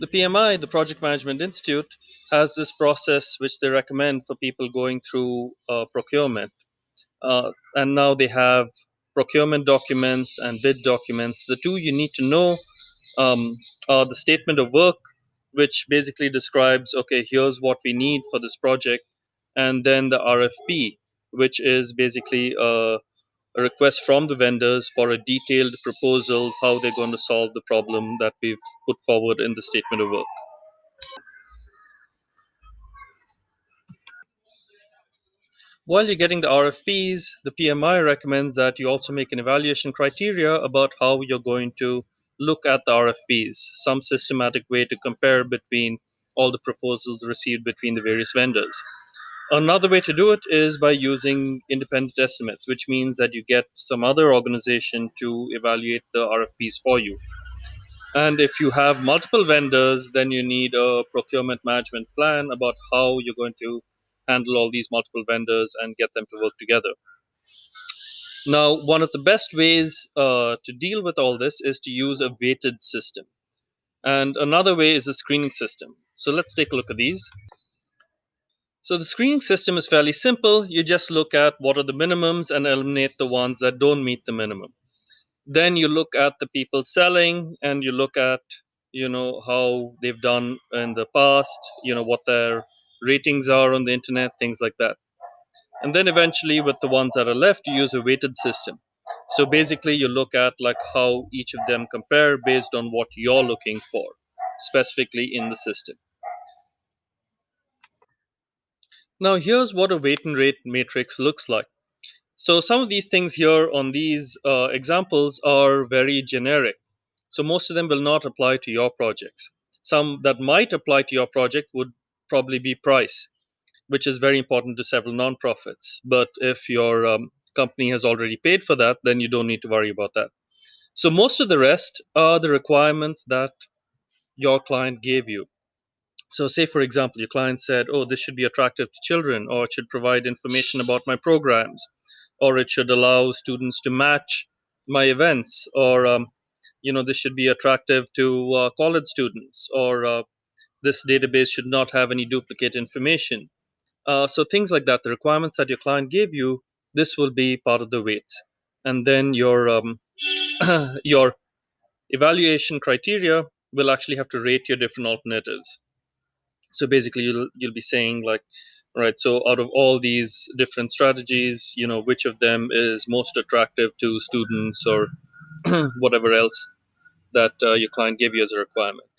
The PMI, the Project Management Institute, has this process which they recommend for people going through procurement. And now they have procurement documents and bid documents. The two you need to know um, are the statement of work, which basically describes, okay, here's what we need for this project, and then the RFP, which is basically a request from the vendors for a detailed proposal how they're going to solve the problem that we've put forward in the statement of work. While you're getting the RFPs, the PMI recommends that you also make an evaluation criteria about how you're going to look at the RFPs, some systematic way to compare between all the proposals received between the various vendors. Another way to do it is by using independent estimates, which means that you get some other organization to evaluate the RFPs for you. And if you have multiple vendors, then you need a procurement management plan about how you're going to handle all these multiple vendors and get them to work together. Now, one of the best ways to deal with all this is to use a weighted system. And another way is a screening system. So let's take a look at these. So the screening system is fairly simple. You just look at what are the minimums and eliminate the ones that don't meet the minimum. Then you look at the people selling and you look at how they've done in the past, what their ratings are on the internet, things like that. And then eventually with the ones that are left, you use a weighted system. So basically you look at like how each of them compare based on what you're looking for specifically in the system. Now here's what a weight and rate matrix looks like. So some of these things here on these examples are very generic. So most of them will not apply to your projects. Some that might apply to your project would probably be price, which is very important to several nonprofits. But if your company has already paid for that, then you don't need to worry about that. So most of the rest are the requirements that your client gave you. So, say for example, your client said, "Oh, this should be attractive to children, or it should provide information about my programs, or it should allow students to match my events, or this should be attractive to college students, or this database should not have any duplicate information." So things like that, the requirements that your client gave you, this will be part of the weights, and then your your evaluation criteria will actually have to rate your different alternatives. So basically you'll be saying like, right, so out of all these different strategies, which of them is most attractive to students or whatever else that your client gave you as a requirement.